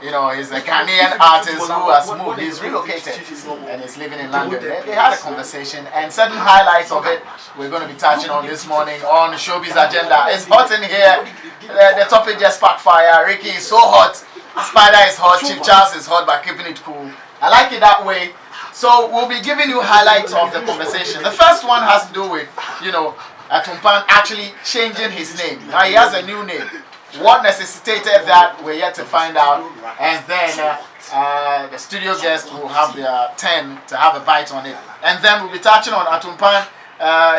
You know, he's a Ghanaian artist who has moved. He's relocated and is living in London. They had a conversation, and certain highlights of it we're going to be touching on this morning on Showbiz Agenda. It's hot in here. The topic just sparked fire. Ricky is so hot. Spider is hot. Chief Charles is hot by keeping it cool. I like it that way. So we'll be giving you highlights of the conversation. The first one has to do with, you know, Atumpan actually changing his name. Now he has a new name. What necessitated that, we're yet to find out. And then the studio guests will have their turn to have a bite on it. And then we'll be touching on Atumpan.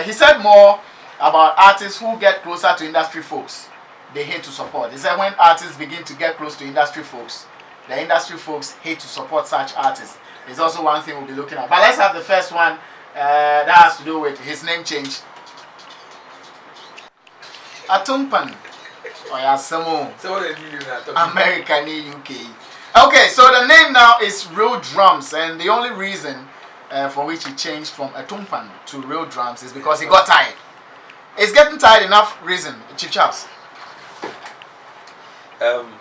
He said more about artists who get closer to industry folks. They hate to support. He said when artists begin to get close to industry folks, the industry folks hate to support such artists. It's also one thing we'll be looking at. But let's have the first one that has to do with his name change. Atumpan. Oh yeah, so what did you do that? American UK. Okay, so the name now is Real Drumz, and the only reason for which he changed from Atumpan to Real Drumz is because he got tired. Is getting tired enough reason, Chief Charles? No.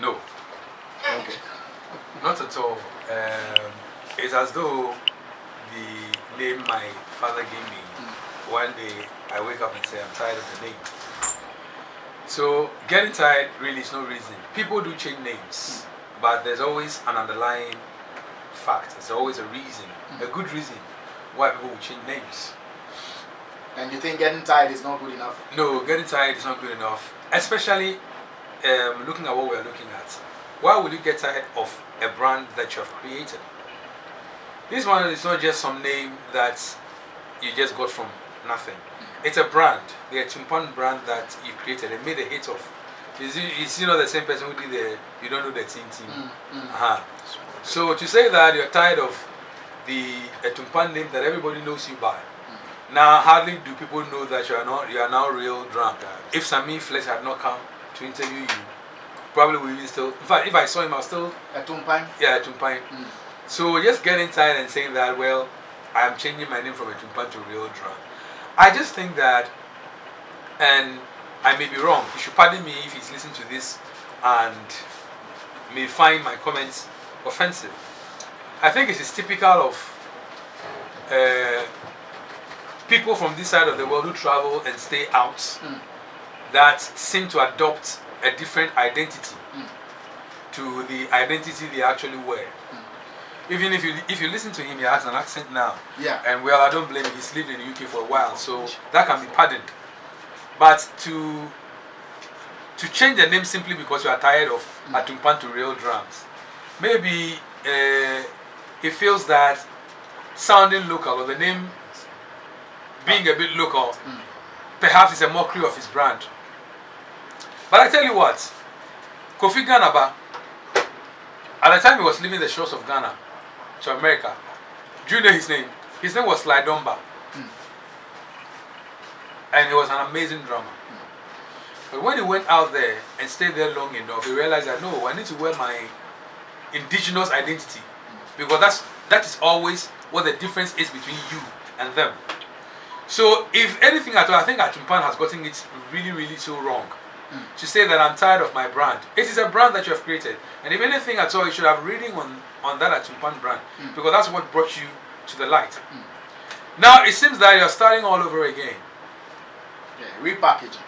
Okay. Not at all. It's as though the name my father gave me, one day I wake up and say, I'm tired of the name. So getting tired really is no reason. People do change names, but there's always an underlying fact. There's always a reason, a good reason why people will change names. And you think getting tired is not good enough? No, getting tired is not good enough. Especially looking at what we're looking at. Why would you get tired of a brand that you have created? This one is not just some name that you just got from nothing. It's a brand, the Atumpan brand that you created and made a hit of. It's you know the same person who did the You Don't Know the Team. So to say that you're tired of the Atumpan name that everybody knows you by, now hardly do people know that you are now Real Drumz. If Sammy Flex had not come to interview you, probably we will still. In fact, if I saw him, I was still Atumpan. Yeah, Atumpan. So just getting tired and saying that, well, I am changing my name from Atumpan to Real Drumz. I just think that, and I may be wrong, you should pardon me if he's listening to this and may find my comments offensive. I think it is typical of people from this side of the world who travel and stay out that seem to adopt a different identity to the identity they actually wear. Even if you listen to him, he has an accent now. Yeah. And well, I don't blame him. He's lived in the UK for a while, so that can be pardoned. But to change the name simply because you are tired of Atumpan to Real Drumz, maybe he feels that sounding local or the name being a bit local, perhaps it's a mockery of his brand. But I tell you what, Kofi Ganaba, at the time he was leaving the shores of Ghana to America, do you know his name? His name was Sly Dumba. And he was an amazing drummer. But when he went out there and stayed there long enough, he realized that no, I need to wear my indigenous identity. Because that is always what the difference is between you and them. So if anything at all, I think Atumpan has gotten it really, really so wrong. To say that I'm tired of my brand. It is a brand that you have created. And if anything at all, you should have reading on that Atumpan brand. Because that's what brought you to the light. Now, it seems that you're starting all over again. Yeah, repackaging.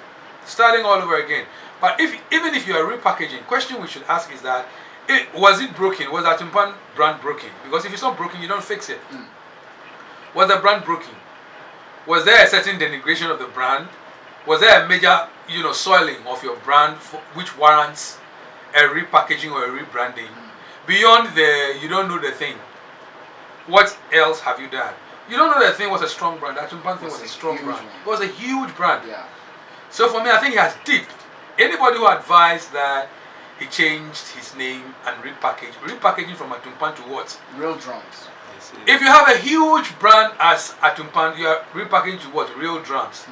Starting all over again. But even if you are repackaging, question we should ask is that, was it broken? Was the Atumpan brand broken? Because if it's not broken, you don't fix it. Was the brand broken? Was there a certain denigration of the brand? Was there a major, soiling of your brand which warrants a repackaging or a rebranding? Beyond the, you don't know the thing. What else have you done? You don't know the thing was a strong brand. That Atumpan thing was a strong brand. It was a huge brand. Yeah. So for me, I think he has dipped. Anybody who advised that he changed his name and repackaging from Atumpan to what? Real Drumz. If you have a huge brand as Atumpan, you are repackaging to what? Real Drumz.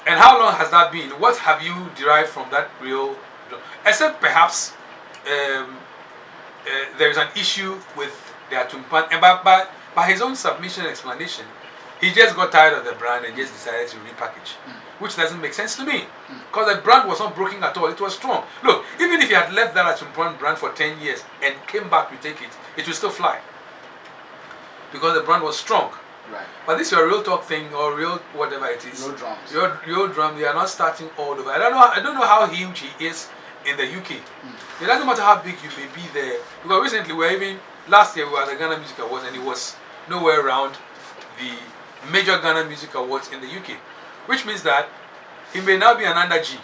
And how long has that been? What have you derived from that Real Drumz? Except perhaps there is an issue with the Atumpan, and by his own submission and explanation, he just got tired of the brand and just decided to repackage, which doesn't make sense to me, because the brand was not broken at all. It was strong. Look, even if he had left that Atumpan brand for 10 years and came back to take it, it will still fly. Because the brand was strong. Right. But this is a real talk thing or real whatever it is. Real drums. Real drum, they are not starting all over. I don't know how huge he is in the UK. It doesn't matter how big you may be there. Because recently last year we were at the Ghana Music Awards and it was nowhere around the major Ghana Music Awards in the UK. Which means that he may now be an under G.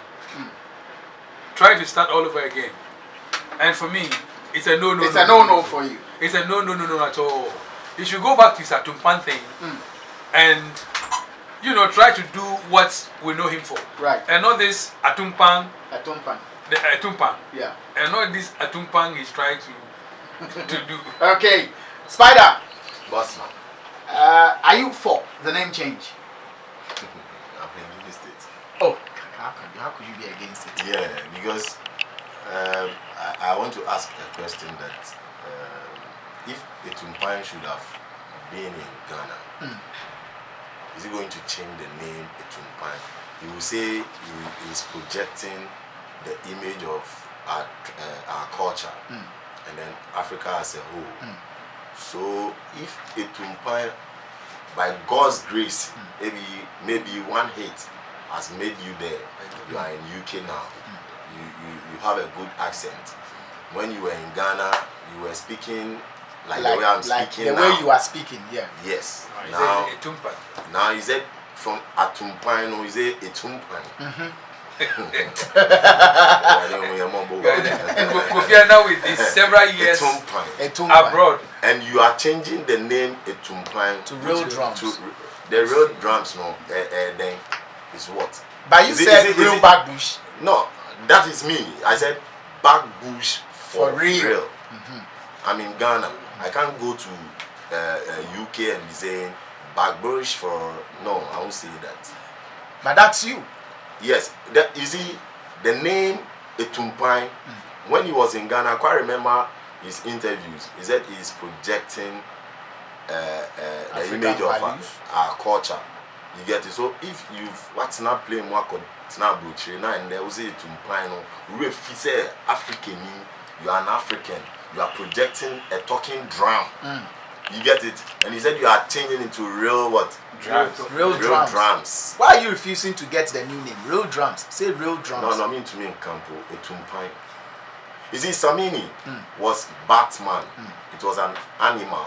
Try to start all over again. And for me, it's a no. It's a no for you. It's a no at all. You should go back to his Atumpan thing and try to do what we know him for. Right. And not this Atumpan. The Atumpan. Yeah. And not this Atumpan he's trying to do. Okay. Spider. Boss man. Are you for the name change? I'm against it. Oh, how could you be against it? Yeah, because I want to ask a question that if Atumpan should have been in Ghana, is he going to change the name Atumpan? He will say he is projecting the image of our culture and then Africa as a whole. So if Atumpan, by God's grace, maybe one hit has made you there. You are in UK now. You have a good accent. When you were in Ghana, you were speaking like the way I'm speaking the now. way you are speaking, yeah. Yes. Atumpan. Now is it from Atumpan or is it Atumpan? And Kofi now with this several years abroad. And you are changing the name Atumpan to Real Drums. The Real Drums, no, then is what? But you said Real Backbush. No, that is me. I said Backbush for real. I'm in Ghana. I can't go to UK and be saying Backbush for... No, I won't say that. But that's you. Yes, you see, the name Atumpan, when he was in Ghana, I quite remember his interviews. He said he's projecting the image of our culture. You get it? So if what's not playing more it's not butchery now, and there was a Atumpan, if you say African, you are an African, you are projecting a talking drum. You get it? And he said you are changing into real what? Drums. Real drums. Why are you refusing to get the new name? Real Drums. Say Real Drums. No, I mean to me in Campo, Atumpan. You see, Samini was Batman. It was an animal.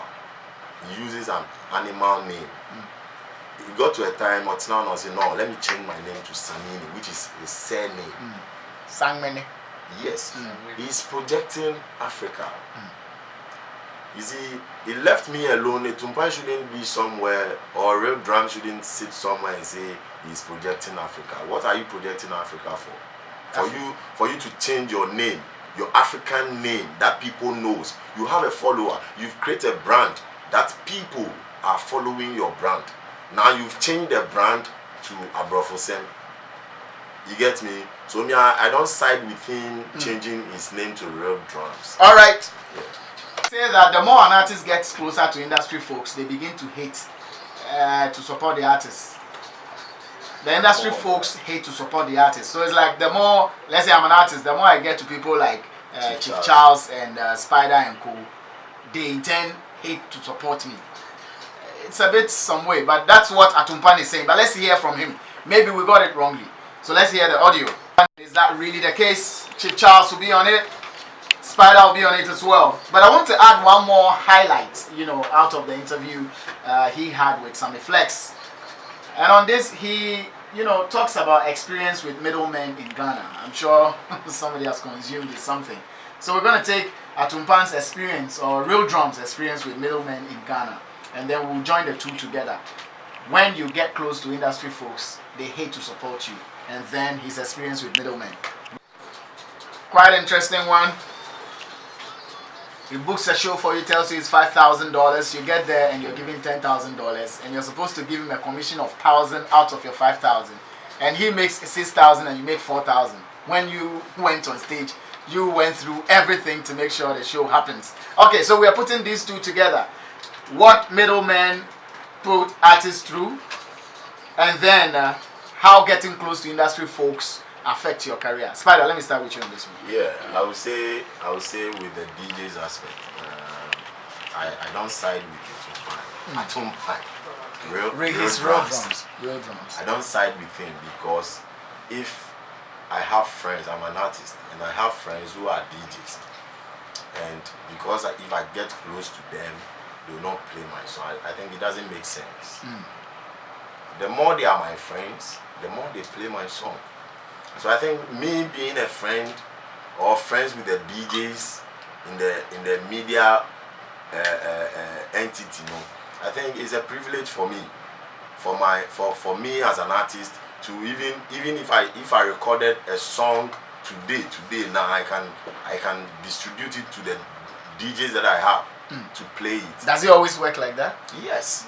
He uses an animal name. He got to a time, what's now, I said, no, let me change my name to Samini, which is a surname. Sangmene. Yes. He's projecting Africa. You see, he left me alone. Atumpan shouldn't be somewhere, or Real Drum shouldn't sit somewhere and say he's projecting Africa. What are you projecting Africa for? For you to change your name, your African name that people knows. You have a follower. You've created a brand that people are following your brand. Now you've changed the brand to Abrofosem. You get me? So me, I don't side with him changing his name to Real Drums. All right. Yeah. Say that the more an artist gets closer to industry folks, they begin to hate to support the artists. The industry folks hate to support the artists. So it's like the more, let's say I'm an artist, the more I get to people like Chief Charles and Spider and Co, they in turn hate to support me. It's a bit some way, but that's what Atumpan is saying. But let's hear from him. Maybe we got it wrongly. So let's hear the audio. Is that really the case? Chief Charles will be on it. Spider will be on it as well. But I want to add one more highlight, out of the interview he had with Sammy Flex. And on this, he, talks about experience with middlemen in Ghana. I'm sure somebody has consumed something. So we're going to take Atumpan's experience, or Real Drum's experience with middlemen in Ghana. And then we'll join the two together. When you get close to industry folks, they hate to support you. And then his experience with middlemen. Quite interesting one. He books a show for you, tells you it's $5,000. You get there and you're giving $10,000, and you're supposed to give him a commission of $1,000 out of your $5,000. And he makes $6,000 and you make $4,000. When you went on stage, you went through everything to make sure the show happens. Okay, so we are putting these two together. What middlemen put artists through, and then how getting close to industry folks affect your career? Spider, let me start with you on this one. Yeah, I would say with the DJ's aspect, I don't side with Atumpan. Real drums. Real drums. I don't side with him because if I have friends, I'm an artist, and I have friends who are DJs, and because if I get close to them, they will not play my song. I think it doesn't make sense. The more they are my friends, the more they play my song. So I think me being a friend or friends with the DJs in the media entity, I think it's a privilege for me, for me as an artist to even if I recorded a song today now I can distribute it to the DJs that I have to play it. Does it always work like that? Yes.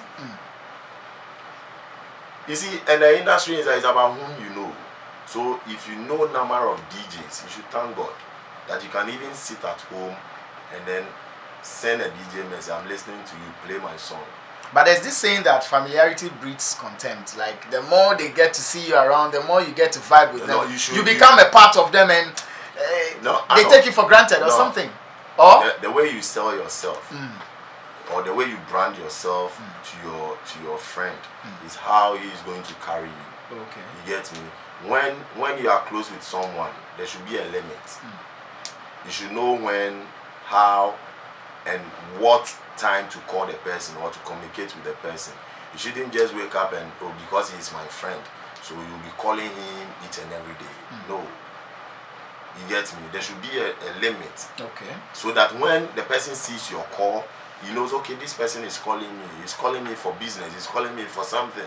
You see, and the industry is about whom you know. So if you know number of DJs, you should thank God that you can even sit at home and then send a DJ message, I'm listening to you, play my song. But there's this saying that familiarity breeds contempt. Like the more they get to see you around, the more you get to vibe with them. You become a part of them, and they take you for granted or something. Or the way you sell yourself, or the way you brand yourself to your friend, is how he is going to carry you. Okay. You get me? When you are close with someone, there should be a limit. You should know when, how, and what time to call the person or to communicate with the person. You shouldn't just wake up and because he is my friend, so you'll be calling him each and every day. No. You get me? There should be a limit. Okay. So that when the person sees your call, he knows, okay, this person is calling me. He's calling me for business. He's calling me for something.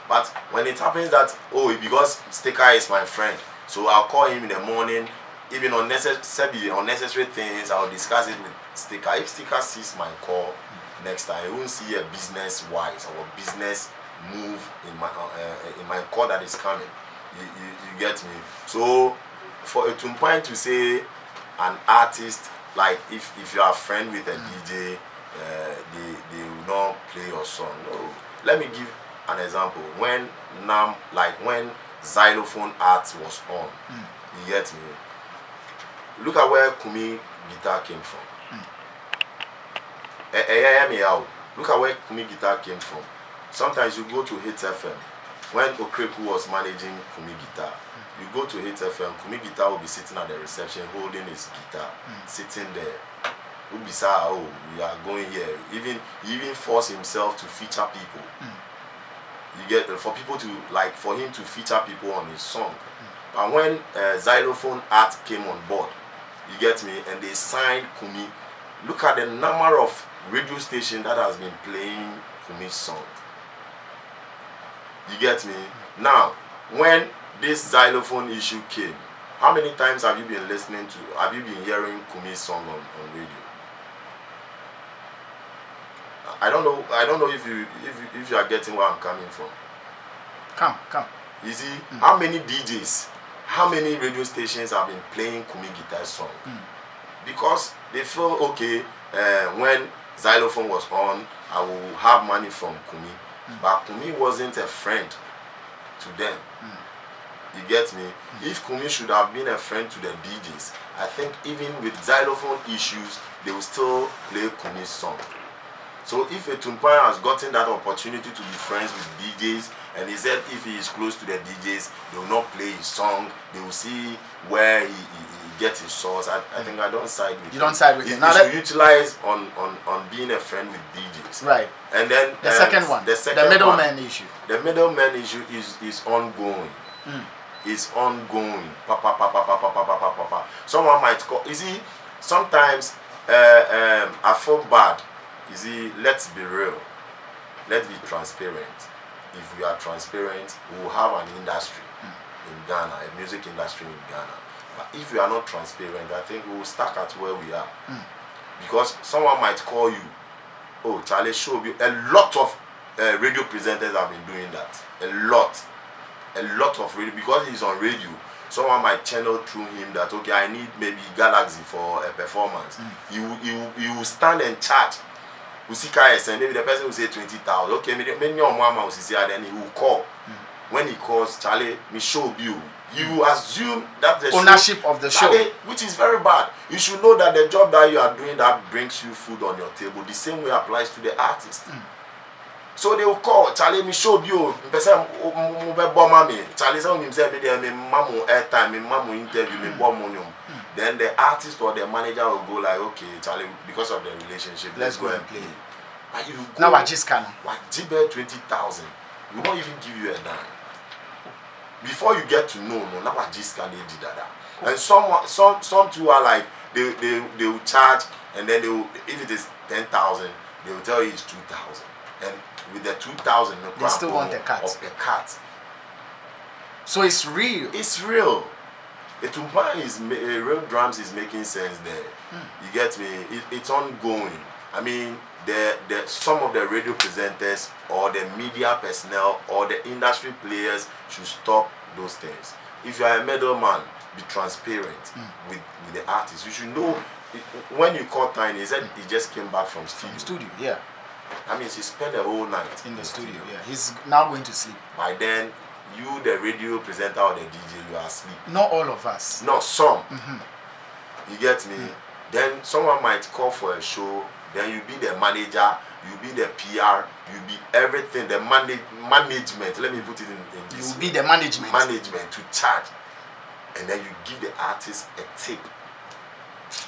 But when it happens that, because Sticker is my friend, so I'll call him in the morning, even unnecessary things, I'll discuss it with Sticker. If Sticker sees my call next time, he won't see a business-wise or a business move in my call that is coming. You get me? So for Atumpan to say an artist, like if you are a friend with a DJ, they will not play your song. No. Let me give an example. When Zylofon art was on, you get me? Look at where Kumi guitar came from. Look at where Kumi guitar came from. Sometimes you go to Hits FM. When Okreku was managing Kumi guitar, you go to Hits FM, Kumi guitar will be sitting at the reception holding his guitar, sitting there. We are going here. He even forced himself to feature people. You get for people to for him to feature people on his song. But when Zylofon art came on board, you get me, and they signed Kumi. Look at the number of radio stations that has been playing Kumi's song. You get me? Now, when this Zylofon issue came, how many times have you been hearing Kumi's song on radio? I don't know if you are getting where I'm coming from. Come. You see, how many DJs, how many radio stations have been playing Kumi guitar song? Because they feel okay, when Zylofon was on, I will have money from Kumi. But Kumi wasn't a friend to them. You get me? If Kumi should have been a friend to the DJs, I think even with Zylofon issues, they will still play Kumi's song. So if Atumpan has gotten that opportunity to be friends with DJs, and he said if he is close to the DJs, they will not play his song, they will see where he gets his source. I think I don't side with him. You don't side with him. He should utilize on being a friend with DJs. Right. And then the second one, the middleman issue. The middleman issue is ongoing. It's ongoing. Someone might call. You see, sometimes I feel bad. You see, let's be real. Let's be transparent. If we are transparent, we will have an industry in Ghana, a music industry in Ghana. But if we are not transparent, I think we will stuck at where we are. Because someone might call you, oh, Charlie Showbiz. A lot of radio presenters have been doing that. A lot of radio, because he's on radio. Someone might channel through him that, okay, I need maybe Galaxy for a performance. You will stand and charge. Maybe the person will say 20,000. Okay, maybe your mama will say, then he will call. When he calls, Charlie, me show you. You assume that the ownership of the show, which is very bad. You should know that the job that you are doing that brings you food on your table, the same way applies to the artist. So they will call Charlie, me show you person me Charlie say me say me mamu airtime, me mamu interview, me money. Then the artist or the manager will go like, okay, Charlie, because of the relationship, let's go and play. But you go, now I just can. What Jibe 20,000, we won't even give you a dime. Before you get to know, no, now I just can do that. And some two are like they will charge, and then they will, if it is 10,000, they will tell you it's 2,000, and with the 2,000, no, they still want a cut. Of a cut. So it's real. It's real. Atumpan is real. Drumz is making sense there. You get me? It's ongoing. I mean, some of the radio presenters or the media personnel or the industry players should stop those things. If you are a middleman, be transparent with the artist. You should know when you call Tiny. He said he just came back from studio. Yeah. That means he spent the whole night in the studio. Yeah, he's now going to sleep. By then, you, the radio presenter or the DJ, you are asleep. Not all of us. Not some. You get me? Then someone might call for a show. Then you be the manager, you be the PR, you be everything. The management. Let me put it in this. You be the management. Management to charge, and then you give the artist a tip.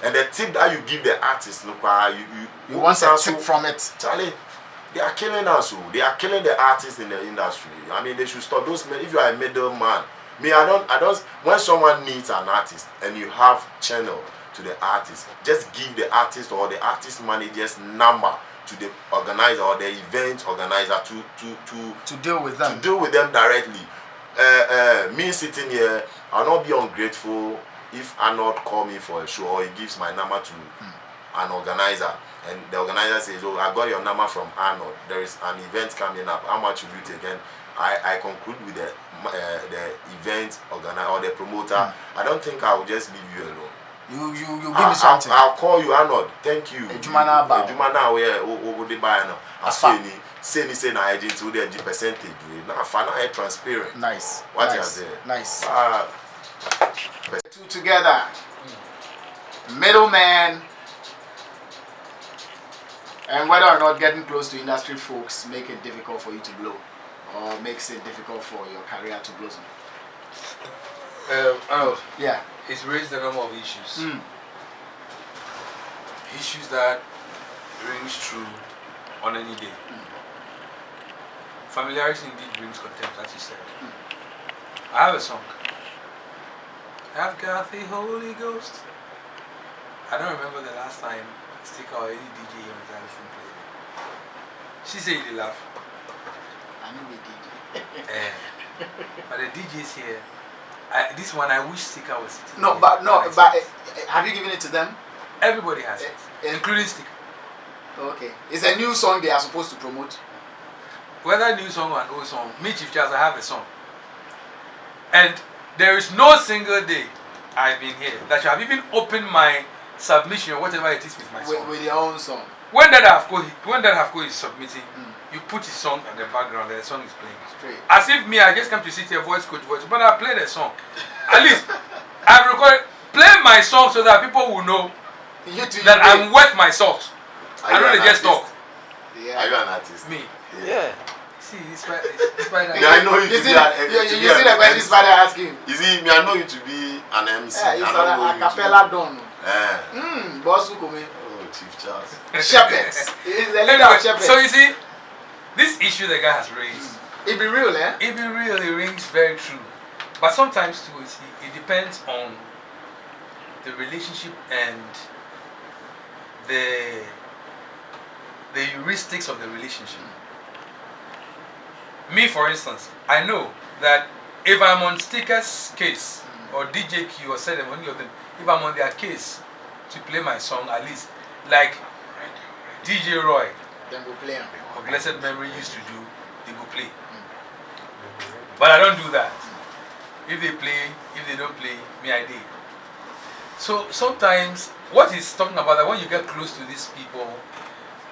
And the tip that you give the artist, look, you want a tip from it. Charlie, they are killing us. They are killing the artists in the industry. I mean, they should stop those men. If you are a middleman, me, I don't. When someone needs an artist and you have channel to the artist, just give the artist or the artist manager's number to the organizer or the event organizer to deal with them. To deal with them directly. Me sitting here, I'll not be ungrateful if Arnold call me for a show or he gives my number to an organizer, and the organizer says, "Oh, I got your number from Arnold. There is an event coming up. How much will you take?" And I conclude with the event organizer or the promoter. I don't think I will just leave you alone. You give me something. I'll call you, Arnold. Thank you. Ejumana where over the buy now. I say na agent to the percentage. Now final transparent. Nice. What you say? Nice. Two together. Middleman. And whether or not getting close to industry folks make it difficult for you to blow, or makes it difficult for your career to blossom. Yeah. It's raised a number of issues. Issues that rings true on any day. Familiarity indeed brings contempt, as you said. I have a song. I've got the Holy Ghost. I don't remember the last time Sticker or any DJ here on Zylofon played it. She said you laugh. I know the DJ. But the DJs here, this one I wish Sticker was sitting. But have you given it to them? Everybody has it, including Sticker. Okay. It's a new song they are supposed to promote. Whether new song or an old song, me Chief Charles, I have a song. And there is no single day I've been here that you have even opened my submission or whatever it is with my song. With your own song. When that Hafko is submitting, you put his song at the background and the song is playing. Straight. As if me, I just come to sit here, voice coach, but I play the song. At least I've recorded, play my song so that people will know that I'm worth my salt. I don't just talk. Yeah. Are you an artist? Me. Yeah. See, it's by that. I know you to be you see the question Spider asking. You see, me, I know you to be an MC. Yeah, it's a cappella done. Boss who come in. Oh, Chief Charles. Shepherds. It's a leader of shepherds. So you see, this issue the guy has raised. It be real, eh? It be real, it rings very true. But sometimes too, you see, it depends on the relationship and the heuristics of the relationship. Me, for instance, I know that if I'm on Sticker's case or DJ Q or Sedem, any of them, if I'm on their case to play my song, at least like DJ Roy, then go play or Blessed Memory used to do, they go play. But I don't do that. If they play, if they don't play, me I did. So sometimes what he's talking about, that when you get close to these people,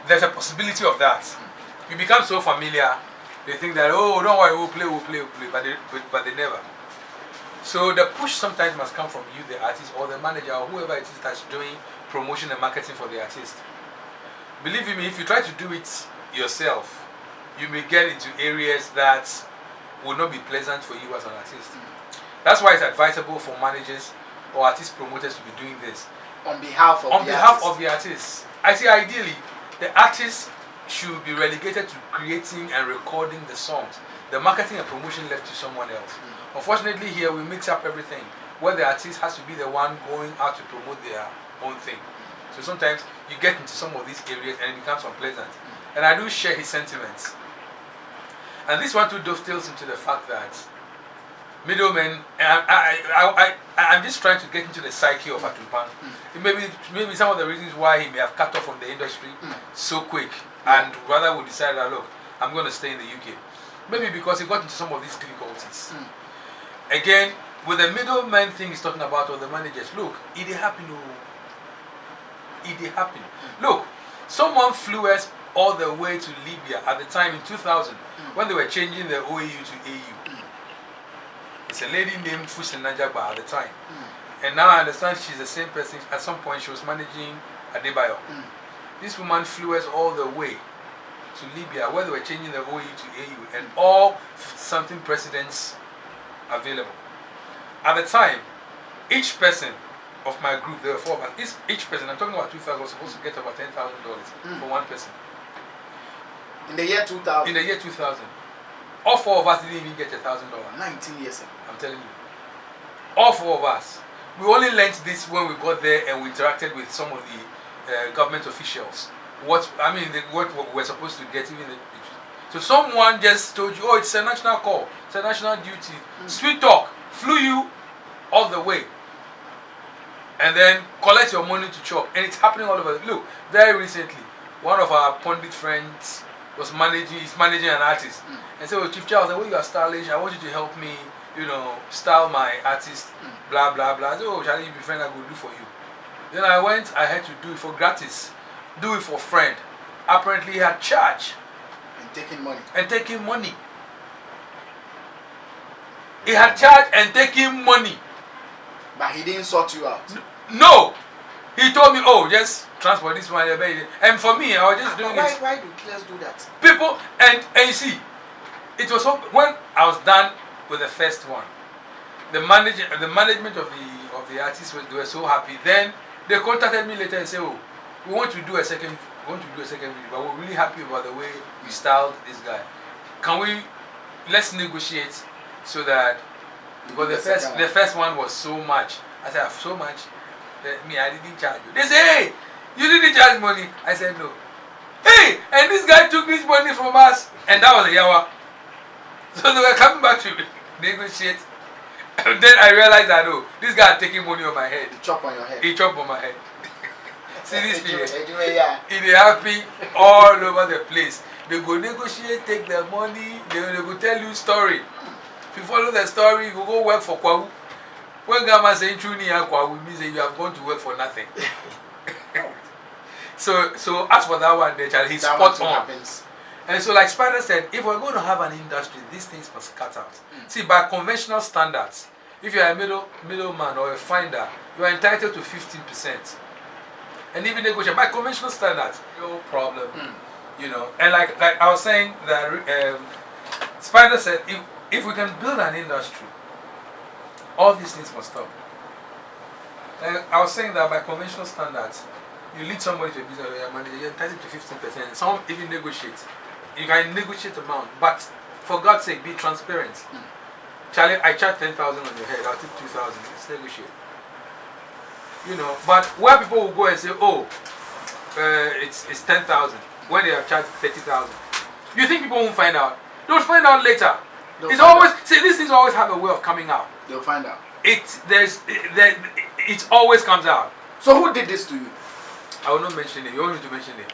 there's a possibility of that. You become so familiar, they think that, oh, don't worry, we'll play, but they never. So the push sometimes must come from you, the artist, or the manager, or whoever it is that's doing promotion and marketing for the artist. Believe me, if you try to do it yourself, you may get into areas that will not be pleasant for you as an artist. That's why it's advisable for managers or artist promoters to be doing this on behalf of the artists. I say ideally, the artist should be relegated to creating and recording the songs. The marketing and promotion left to someone else. Unfortunately, here we mix up everything, where the artist has to be the one going out to promote their own thing. So sometimes you get into some of these areas and it becomes unpleasant. And I do share his sentiments. And this one too dovetails into the fact that middlemen, I'm just trying to get into the psyche of Atumpan. Maybe some of the reasons why he may have cut off from the industry so quick and rather would decide that, look, I'm going to stay in the UK. Maybe because he got into some of these difficulties. Again, with the middleman thing he's talking about, or the managers, look, it did happen. It did happen. Look, someone flew us all the way to Libya at the time in 2000 when they were changing the OAU to AU. It's a lady named Fusin Najaba at the time. And now I understand she's the same person. At some point she was managing Adebayo. This woman flew us all the way to Libya where they were changing the OAU to AU and all something presidents available. At the time, each person of my group, there were 4 of us, each person, I'm talking about 2000, was supposed to get about $10,000 for one person. In the year 2000? In the year 2000. All 4 of us didn't even get $1,000. 19 years ago. I'm telling you. All 4 of us. We only learned this when we got there and we interacted with some of the government officials. What we're supposed to get, even so someone just told you, oh, it's a national call, it's a national duty. Sweet talk, flew you all the way. And then collect your money to chop. And it's happening all over. Look, very recently, one of our Pundit friends was managing an artist. And said, oh, Chief Charles, oh, you are stylish, I want you to help me, style my artist, blah, blah, blah. I said, oh, shall you be friend, I will do for you. Then I had to do it for gratis, do it for friend. Apparently he had charge. And taking money. He had charge and taking money. But he didn't sort you out. No. He told me, oh, just transport this one. And for me, I was just doing it. Why do killers do that? People, and you see, it was when I was done with the first one, the management of the artists they were so happy. Then they contacted me later and said, oh, we want to do a second video, but we're really happy about the way you styled this guy. Let's negotiate so that, because the first one was so much. I said, so much. I didn't charge you. They say, hey, you didn't charge money. I said, no. Hey, and this guy took this money from us, and that was a yawa. So they were coming back to negotiate. And then I realized that, oh, this guy had taken money on my head. He chopped on your head. He chopped on my head. See this thing? It happy all over the place. They go negotiate, take their money, they go tell you story. If you follow the story, you go work for Kwawu. When Gama saying Chuni and Kwawu, means that you have gone to work for nothing. So as for that one, he's spot on. Happens. And so like Spider said, if we're going to have an industry, these things must cut out. See, by conventional standards, if you're a middleman or a finder, you are entitled to 15%. And even negotiate by conventional standards, no problem. And like I was saying, that Spider said, if we can build an industry, all these things must stop. And I was saying that by conventional standards, you lead somebody to a business manager, you're entitled to 15%. Some even negotiate. You can negotiate amount, but for God's sake, be transparent. Charlie, I charge 10,000 on your head, I'll take 2,000. Let's negotiate. But where people will go and say, oh, it's 10,000 when they have charged 30,000. You think people won't find out? They'll find out later. These things always have a way of coming out. They'll find out. It always comes out. So who did this to you? I will not mention it. You want me to mention it?